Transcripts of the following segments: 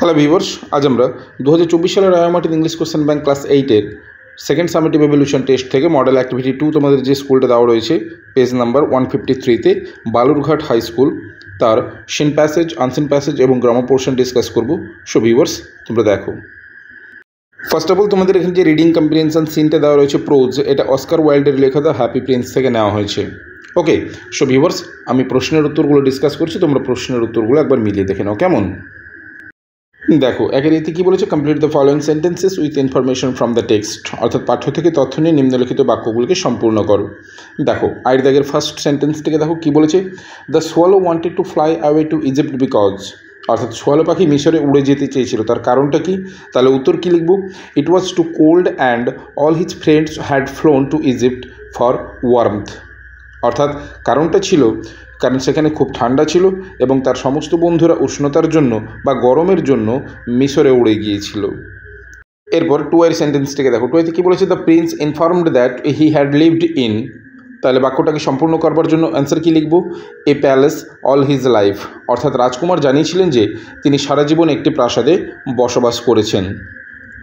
Hello viewers, আজ আমরা 2024 সালের IMRT English question bank class 8-এর সেকেন্ড সামেটিভ এভলিউশন টেস্ট থেকে মডেল অ্যাক্টিভিটি 2 তোমাদের যে স্কুলটা দেওয়া রয়েছে পেজ নাম্বার 153-তে বালুরঘাট হাই স্কুল তার সিন প্যাসেজ, আনসিন প্যাসেজ এবং গ্রামার পোর্শন ডিসকাস করব। সো ভিউয়ার্স, তোমরা দেখো। ফার্স্ট অফ অল তোমাদের এখানে যে রিডিং কম্প্রিহেনশন সিনটা দেওয়া রয়েছে প্রোজ, এটা অস্কার ওয়াইল্ডের লেখা দ্য হ্যাপি প্রিন্স থেকে নেওয়া হয়েছে। ওকে, সো ভিউয়ার্স, আমি প্রশ্নের উত্তরগুলো ডিসকাস করছি, তোমরা প্রশ্নের উত্তরগুলো একবার মিলিয়ে দেখে নাও কেমন। দেখো, একের রীতি কী বলেছে, complete the following sentences with information from the text, অর্থাৎ পাঠ্য থেকে তথ্য নিয়ে নিম্নলিখিত বাক্যগুলিকে সম্পূর্ণ করো। দেখো, আয়ের দাগের ফার্স্ট সেন্টেন্স থেকে দেখো কী বলেছে, the swallow wanted to fly away two Egypt because, অর্থাৎ সোয়ালো পাখি মিশরে উড়ে যেতে চেয়েছিল, তার কারণটা কি? তাহলে উত্তর কী লিখব, it was too cold and all his friends had flown to Egypt for warmth, অর্থাৎ কারণটা ছিল কারণ সেখানে খুব ঠান্ডা ছিল এবং তার সমস্ত বন্ধুরা উষ্ণতার জন্য বা গরমের জন্য মিশরে উড়ে গিয়েছিল। এরপর টু এর সেন্টেন্সটিকে দেখো, টুয়েতে কী বলেছে, the Prince informed that he had lived in, তাহলে বাক্যটাকে সম্পূর্ণ করবার জন্য অ্যান্সার কী লিখব, এ প্যালেস অল হিজ লাইফ, অর্থাৎ রাজকুমার জানিয়েছিলেন যে তিনি সারা জীবন একটি প্রাসাদে বসবাস করেছেন।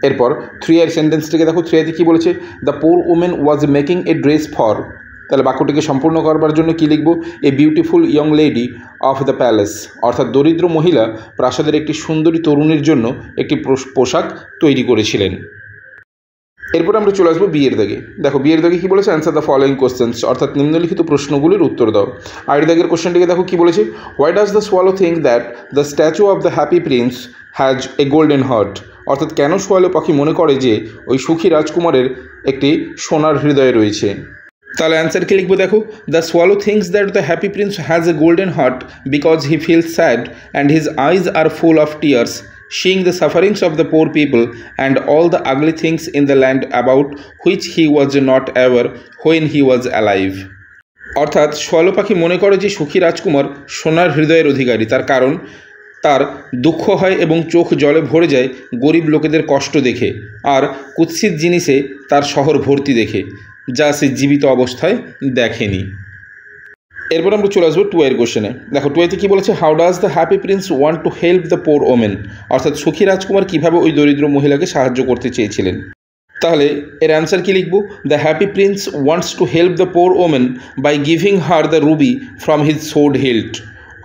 এরপর থ্রি এর সেন্টেন্সটিকে দেখো, থ্রিতে কী বলেছে, the poor women was making A dress for, তাহলে বাক্যটিকে সম্পূর্ণ করবার জন্য কী লিখব, a beautiful young lady of the palace, অর্থাৎ দরিদ্র মহিলা প্রাসাদের একটি সুন্দরী তরুণীর জন্য একটি পোশাক তৈরি করেছিলেন। এরপর আমরা চলে আসবো বিয়ের দাগে। দেখো, বিয়ের দাগে কী বলেছে, অ্যান্সার দ্য ফলোয়িং কোশ্চেন্স, অর্থাৎ নিম্নলিখিত প্রশ্নগুলির উত্তর দাও। আয়ের দাগের কোশ্চেনটিকে দেখো কী বলেছে, why does the swallow think that the statue of the happy prince has a golden heart, অর্থাৎ কেন সোয়ালো পাখি মনে করে যে ওই সুখী রাজকুমারের একটি সোনার হৃদয় রয়েছে। তাহলে অ্যান্সার কী লিখবো, দেখো, the swallow thinks that the happy prince has a golden heart because he feels sad and his eyes are full of tears seeing the sufferings of the poor people and all the ugly things in the land about which he was not aware when he was alive, অর্থাৎ swallow পাখি মনে করে যে সুখী রাজকুমার সোনার হৃদয়ের অধিকারী, তার কারণ তার দুঃখ হয় এবং চোখ জলে ভরে যায় গরিব লোকেদের কষ্ট দেখে আর কুৎসিত জিনিসে তার শহর ভর্তি দেখে, যা সে জীবিত অবস্থায় দেখেনি। এরপর আমরা চলে আসবো টু এর কোশ্চেনে। দেখো, টুয়েতে কী বলেছে, how does the happy Prince want to help the poor women, অর্থাৎ সুখী রাজকুমার কীভাবে ওই দরিদ্র মহিলাকে সাহায্য করতে চেয়েছিলেন। তাহলে এর অ্যান্সার কী লিখব, the happy prince wants to help the poor woman by giving her the ruby from his sword hilt,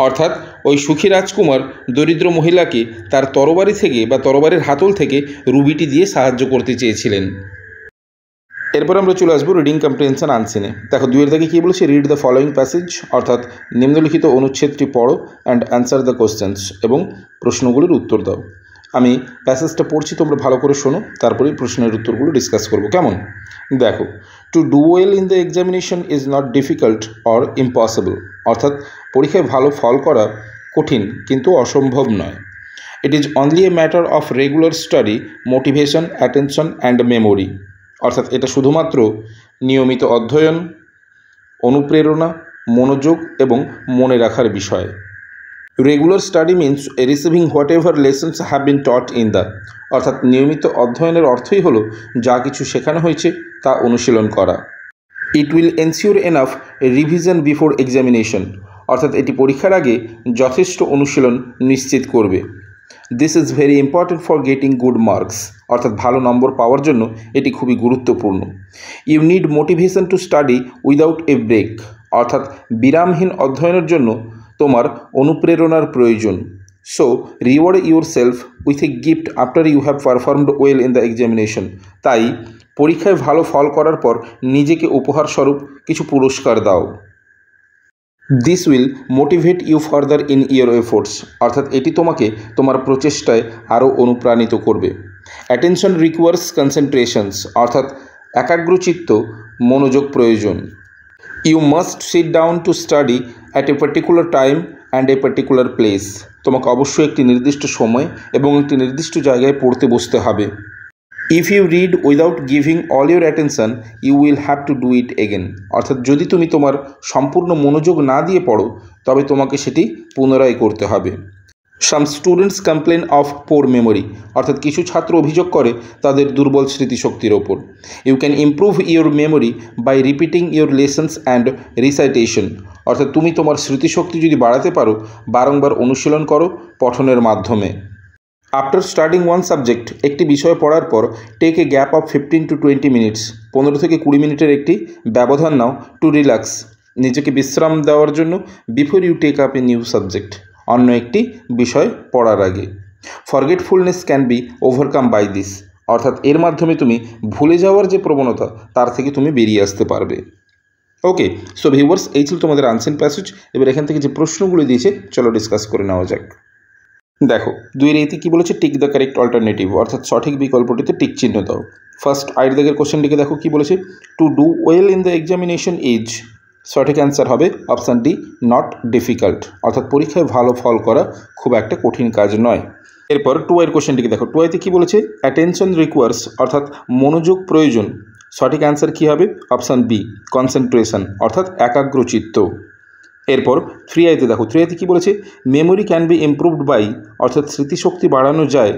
অর্থাৎ ওই সুখী রাজকুমার দরিদ্র মহিলাকে তার তরবারি থেকে বা তরবারির হাতল থেকে রুবিটি দিয়ে সাহায্য করতে চেয়েছিলেন। এরপর আমরা চলে আসবো রিডিং কম্প্রিহেনশন আনসিনে। দেখো, দুইয়ের থেকে কী বলেছে, রিড দ্য ফলোয়িং প্যাসেজ, অর্থাৎ নিম্নলিখিত অনুচ্ছেদটি পড়ো অ্যান্ড অ্যান্সার দ্য কোশ্চেন্স, এবং প্রশ্নগুলির উত্তর দাও। আমি প্যাসেজটা পড়ছি, তোমরা ভালো করে শোনো, তারপরেই প্রশ্নের উত্তরগুলো ডিসকাস করবো কেমন। দেখো, to do well in the examination is not difficult or impossible, অর্থাৎ পরীক্ষায় ভালো ফল করা কঠিন কিন্তু অসম্ভব নয়। It is only a matter of regular study, motivation, attention and memory, অর্থাৎ এটা শুধুমাত্র নিয়মিত অধ্যয়ন, অনুপ্রেরণা, মনোযোগ এবং মনে রাখার বিষয়। Regular study means receiving what ever lessons have been taught in the, অর্থাৎ নিয়মিত অধ্যয়নের অর্থই হলো যা কিছু শেখানো হয়েছে তা অনুশীলন করা। It will ensure enough revision before examination, অর্থাৎ এটি পরীক্ষার আগে যথেষ্ট অনুশীলন নিশ্চিত করবে। This is very important for getting good marks, অর্থাৎ ভালো নম্বর পাওয়ার জন্য এটি খুবই গুরুত্বপূর্ণ। You need motivation to study without a break, অর্থাৎ বিরামহীন অধ্যয়নের জন্য তোমার অনুপ্রেরণার প্রয়োজন। So reward your self with a gift after you have performed well in the examination, তাই পরীক্ষায় ভালো ফল করার পর নিজেকে উপহারস্বরূপ কিছু পুরস্কার দাও। This will motivate you further in your efforts, অর্থাৎ এটি তোমাকে তোমার প্রচেষ্টায় আরও অনুপ্রাণিত করবে। অ্যাটেনশন রিকোয়ার্স কনসেন্ট্রেশনস, অর্থাৎ একাগ্রচিত্ত মনোযোগ প্রয়োজন। You must sit down to study at a particular time and a particular place, তোমাকে অবশ্যই একটি নির্দিষ্ট সময় এবং একটি নির্দিষ্ট জায়গায় পড়তে বসতে হবে। If you read without giving all your attention you will have to do it again, অর্থাৎ যদি তুমি তোমার সম্পূর্ণ মনোযোগ না দিয়ে পড়ো তবে তোমাকে সেটি পুনরায় করতে হবে। Some students complain of poor memory, অর্থাৎ কিছু ছাত্র অভিযোগ করে তাদের দুর্বল স্মৃতিশক্তির ওপর। You can improve your memory by repeating your lessons and recitation, অর্থাৎ তুমি তোমার স্মৃতিশক্তি যদি বাড়াতে পারো বারংবার অনুশীলন করো পঠনের মাধ্যমে। আফটার স্টার্টিং ওয়ান সাবজেক্ট, একটি বিষয় পড়ার পর take a gap of 15 to 20 minutes, 15 থেকে 20 মিনিটের একটি ব্যবধান নাও টু রিল্যাক্স, নিজেকে বিশ্রাম দেওয়ার জন্য, before you take up a new subject, অন্য একটি বিষয় পড়ার আগে। Forgetfulness can be overcome by this, অর্থাৎ এর মাধ্যমে তুমি ভুলে যাওয়ার যে প্রবণতা তার থেকে তুমি বেরিয়ে আসতে পারবে। ওকে, সো ভিউয়ার্স, এই ছিল তোমাদের আনসিন প্যাসেজ। এবার এখান থেকে যে প্রশ্নগুলো দিয়েছে চলো ডিসকাস করে নেওয়া যাক। দেখো, 2 এতে কী বলেছে, টিক দ্য কারেক্ট অল্টারনেটিভ, অর্থাৎ সঠিক বিকল্পটিতে টিক চিহ্ন দাও। ফার্স্ট আইয়ের দাগের কোশ্চেনটিকে দেখো কী বলেছে, to do well in the examination is, সঠিক অ্যান্সার হবে অপশান ডি, নট ডিফিকাল্ট, অর্থাৎ পরীক্ষায় ভালো ফল করা খুব একটা কঠিন কাজ নয়। এরপর 2 এর কোশ্চেনটিকে দেখো, 2 এতে কী বলেছে, অ্যাটেনশন রিকোয়ার্স, অর্থাৎ মনোযোগ প্রয়োজন, সঠিক অ্যান্সার কী হবে, অপশান বি, কনসেন্ট্রেশন, অর্থাৎ একাগ্রচিত্ত। এরপর 3 আইতে দেখো, 3 আইতে কী বলেছে, memory can be improved by, অর্থাৎ স্মৃতিশক্তি বাড়ানো যায়,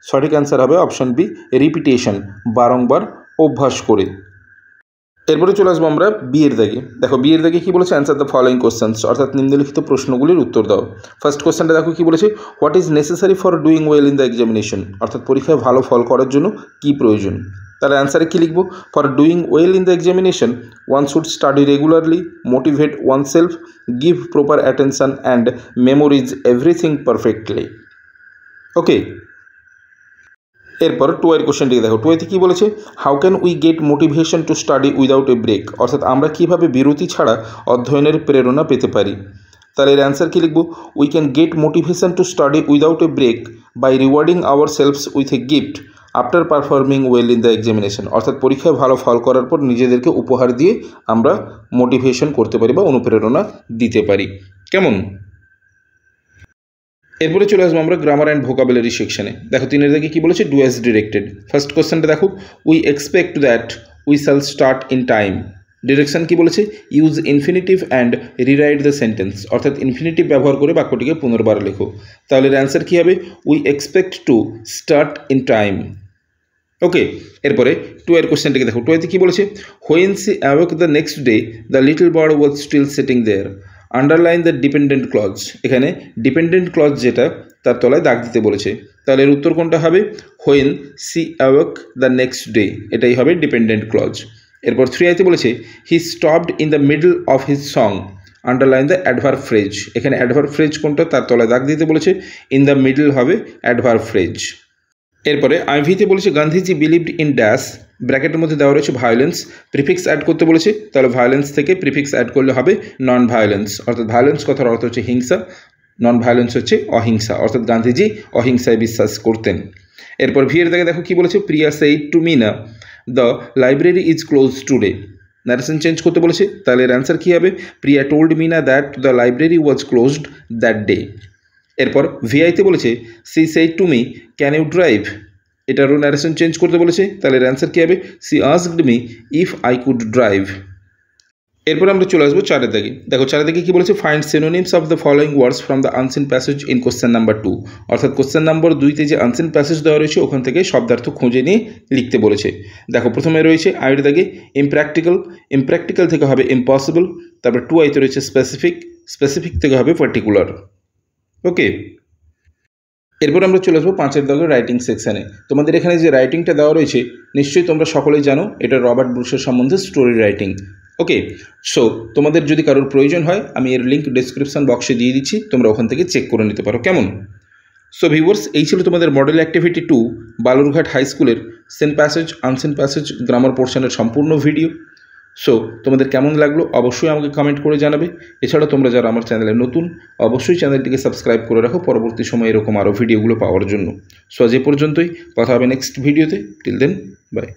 সঠিক অ্যান্সার হবে অপশান বি, রিপিটেশন, বারংবার অভ্যাস করে। এরপরে চলে আসবো আমরা বিয়ের দাগে। দেখো, বিয়ের দাগে কী বলেছে, অ্যান্সার দ্য ফলোয়িং কোশ্চেন্স, অর্থাৎ নিম্নলিখিত প্রশ্নগুলির উত্তর দাও। ফার্স্ট কোশ্চেনটা দেখো কী বলেছে, what is necessary for doing well in the examination, অর্থাৎ পরীক্ষায় ভালো ফল করার জন্য কী প্রয়োজন। তাহলে অ্যান্সারে কী লিখবো, for doing well in the examination one should study regularly, motivate oneself, give proper attention and memorise everything perfectly. Okay, এরপর 2 এর কোশ্চেনটিকে দেখো, 2 এতে কী বলেছে, how can we get motivation to study without a break, অর্থাৎ আমরা কীভাবে বিরতি ছাড়া অধ্যয়নের প্রেরণা পেতে পারি। তাহলে এর অ্যান্সার কী লিখবো, we can get motivation to study without a break by rewarding our selfs with a gift after performing well in the examination, অর্থাৎ পরীক্ষায় ভালো ফল করার পর নিজেদেরকে উপহার দিয়ে আমরা মোটিভেশন করতে পারি বা অনুপ্রেরণা দিতে পারি। কেমন? এরপরে চলে আসবো আমরা গ্রামার অ্যান্ড ভোকাবুলারি সেকশনে। দেখো, 3 এর দাগে কী বলেছে, ডু অ্যাজ ডিরেক্টেড। ফার্স্ট কোশ্চেনটা দেখো, we expect that we shall start in time, direction কী বলেছে, use infinitive and rewrite the sentence, অর্থাৎ ইনফিনিটিভ ব্যবহার করে বাক্যটিকে পুনর্বার লেখো। তাহলে এর অ্যান্সার কী হবে, we expect to start in time. Okay, এরপরে 2 এর কোশ্চেনটিকে দেখো, 2 এতে কী বলেছে, when she awake the next day the little bird was still sitting there, underline the dependent clause, এখানে ডিপেন্ডেন্ট ক্লজ যেটা তার তলায় দাগ দিতে বলেছে। তাহলে এর উত্তর কোনটা হবে, when she awake the next day, এটাই হবে ডিপেন্ডেন্ট ক্লজ। এরপর 3 আইতে বলেছে, he stopped in the middle of his song, underline the adverb phrase, এখানে অ্যাডভার্ব ফ্রেজ কোনটা তার তলায় দাগ দিতে বলেছে, ইন দ্য মিডল হবে অ্যাডভার্ব ফ্রেজ। এরপরে আইভিতে বলেছে, গান্ধীজি বিলিভড ইন ড্যাশ, ব্র্যাকেটের মধ্যে দেওয়া রয়েছে ভায়োলেন্স, প্রিফিক্স অ্যাড করতে বলেছে, তাহলে ভায়োলেন্স থেকে প্রিফিক্স অ্যাড করলে হবে নন ভায়োলেন্স, অর্থাৎ ভায়োলেন্স কথার অর্থ হচ্ছে হিংসা, নন ভায়োলেন্স হচ্ছে অহিংসা, অর্থাৎ গান্ধীজি অহিংসায় বিশ্বাস করতেন। এরপর ভি এর দাগে দেখো কী বলেছে, Priya said to Mina the library is close today, narration change করতে বলেছে। তাহলে এর অ্যান্সার কী হবে, Priya told Mina that the library was closed that day. এরপর ভিআইতে বলেছে, she said to me can you drive, এটারও ন্যারেশন চেঞ্জ করতে বলেছে। তাহলে এর অ্যান্সার কী হবে, she asked me if I could drive. এরপর আমরা চলে আসবো 4 এর দাগে। দেখো, 4 এর দাগে কী বলেছে, find synonyms of the following words from the unseen passage in question number 2, অর্থাৎ কোশ্চেন নাম্বার 2তে যে আনসিন প্যাসেজ দেওয়া রয়েছে ওখান থেকে শব্দার্থ খুঁজে নিয়ে লিখতে বলেছে। দেখো, প্রথমে রয়েছে আইয়ের দাগে ইমপ্র্যাকটিক্যাল, ইমপ্র্যাকটিক্যাল থেকে হবে ইম্পসিবল। তারপর 2 আইতে রয়েছে স্পেসিফিক, স্পেসিফিক থেকে হবে পার্টিকুলার। ওকে, এরপর আমরা চলে আসবো 5 এর দাগের রাইটিং সেকশানে। তোমাদের এখানে যে রাইটিংটা দেওয়া রয়েছে নিশ্চয়ই তোমরা সকলেই জানো, এটা রবার্ট ব্রুসের সম্বন্ধে স্টোরি রাইটিং। ওকে, সো তোমাদের যদি কারোর প্রয়োজন হয় আমি এর লিঙ্ক ডেসক্রিপশন বক্সে দিয়ে দিচ্ছি, তোমরা ওখান থেকে চেক করে নিতে পারো। কেমন? সো ভিউয়ার্স, এই ছিল তোমাদের মডেল অ্যাক্টিভিটি 2 বালুরঘাট হাই স্কুলের seen passage unseen passage grammar পোর্শনের সম্পূর্ণ ভিডিও। সো তোমাদের কেমন লাগলো অবশ্যই আমাকে কমেন্ট করে জানাবে। এছাড়া তোমরা যারা আমার চ্যানেলে নতুন অবশ্যই চ্যানেলটিকে সাবস্ক্রাইব করে রাখো পরবর্তী সময়ে এরকম আরও ভিডিওগুলো পাওয়ার জন্য। সো আজ এ পর্যন্তই, কথা হবে নেক্সট ভিডিওতে। Till then, by.